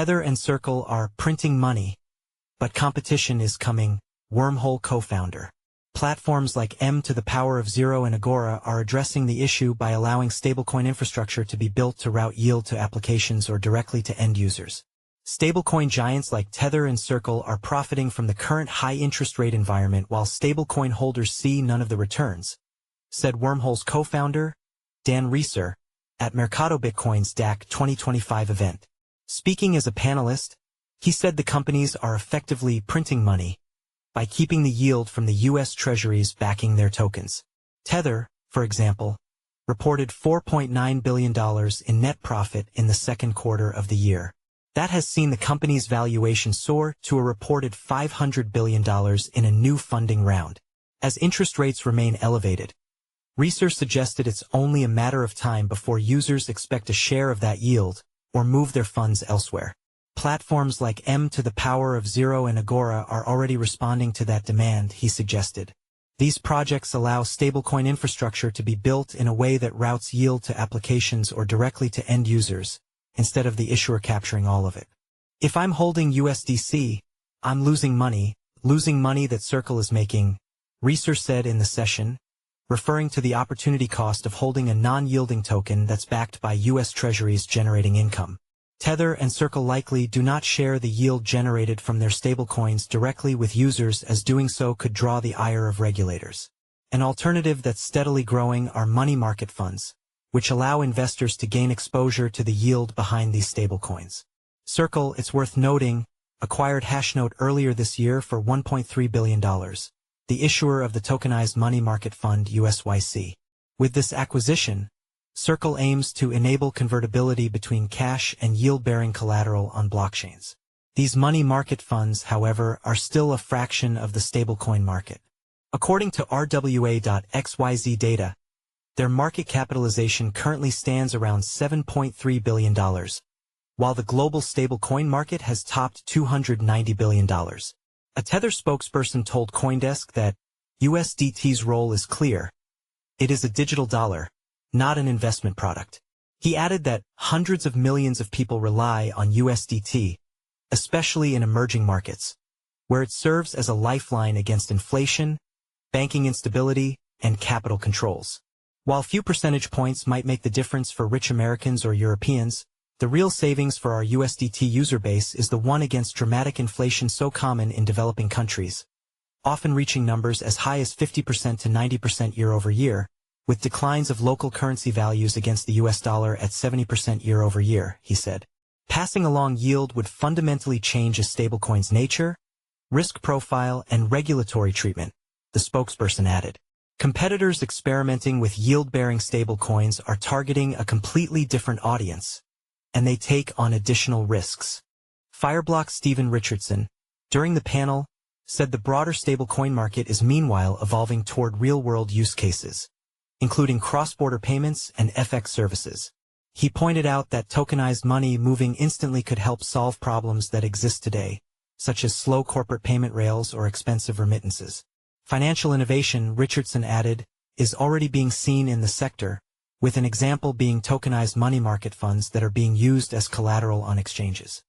Tether and Circle are printing money, but competition is coming. Wormhole co-founder. Platforms like M⁻0 and Agora are addressing the issue by allowing stablecoin infrastructure to be built to route yield to applications or directly to end users. Stablecoin giants like Tether and Circle are profiting from the current high interest rate environment while stablecoin holders see none of the returns, said Wormhole's co-founder, Dan Reecer, at Mercado Bitcoin's DAC 2025 event. Speaking as a panelist, he said the companies are effectively printing money by keeping the yield from the U.S. Treasuries backing their tokens. Tether, for example, reported $4.9 billion in net profit in the second quarter of the year. That has seen the company's valuation soar to a reported $500 billion in a new funding round. As interest rates remain elevated, Reecer suggested it's only a matter of time before users expect a share of that yield or move their funds elsewhere. Platforms like M⁻0 and Agora are already responding to that demand, he suggested. These projects allow stablecoin infrastructure to be built in a way that routes yield to applications or directly to end users, instead of the issuer capturing all of it. If I'm holding USDC, I'm losing money that Circle is making, Reecer said in the session, referring to the opportunity cost of holding a non-yielding token that's backed by U.S. Treasuries generating income. Tether and Circle likely do not share the yield generated from their stablecoins directly with users, as doing so could draw the ire of regulators. An alternative that's steadily growing are money market funds, which allow investors to gain exposure to the yield behind these stablecoins. Circle, it's worth noting, acquired Hashnote earlier this year for $1.3 billion, the issuer of the tokenized money market fund USYC. With this acquisition, Circle aims to enable convertibility between cash and yield-bearing collateral on blockchains. These money market funds, however, are still a fraction of the stablecoin market. According to RWA.XYZ data, their market capitalization currently stands around $7.3 billion, while the global stablecoin market has topped $290 billion. A Tether spokesperson told CoinDesk that USDT's role is clear. It is a digital dollar, not an investment product. He added that hundreds of millions of people rely on USDT, especially in emerging markets, where it serves as a lifeline against inflation, banking instability, and capital controls. While few percentage points might make the difference for rich Americans or Europeans, the real savings for our USDT user base is the one against dramatic inflation so common in developing countries, often reaching numbers as high as 50% to 90% year over year, with declines of local currency values against the US dollar at 70% year over year, he said. Passing along yield would fundamentally change a stablecoin's nature, risk profile, and regulatory treatment, the spokesperson added. Competitors experimenting with yield-bearing stablecoins are targeting a completely different audience, and they take on additional risks. Fireblock's Stephen Richardson, during the panel, said the broader stablecoin market is meanwhile evolving toward real-world use cases, including cross-border payments and FX services. He pointed out that tokenized money moving instantly could help solve problems that exist today, such as slow corporate payment rails or expensive remittances. Financial innovation, Richardson added, is already being seen in the sector, with an example being tokenized money market funds that are being used as collateral on exchanges.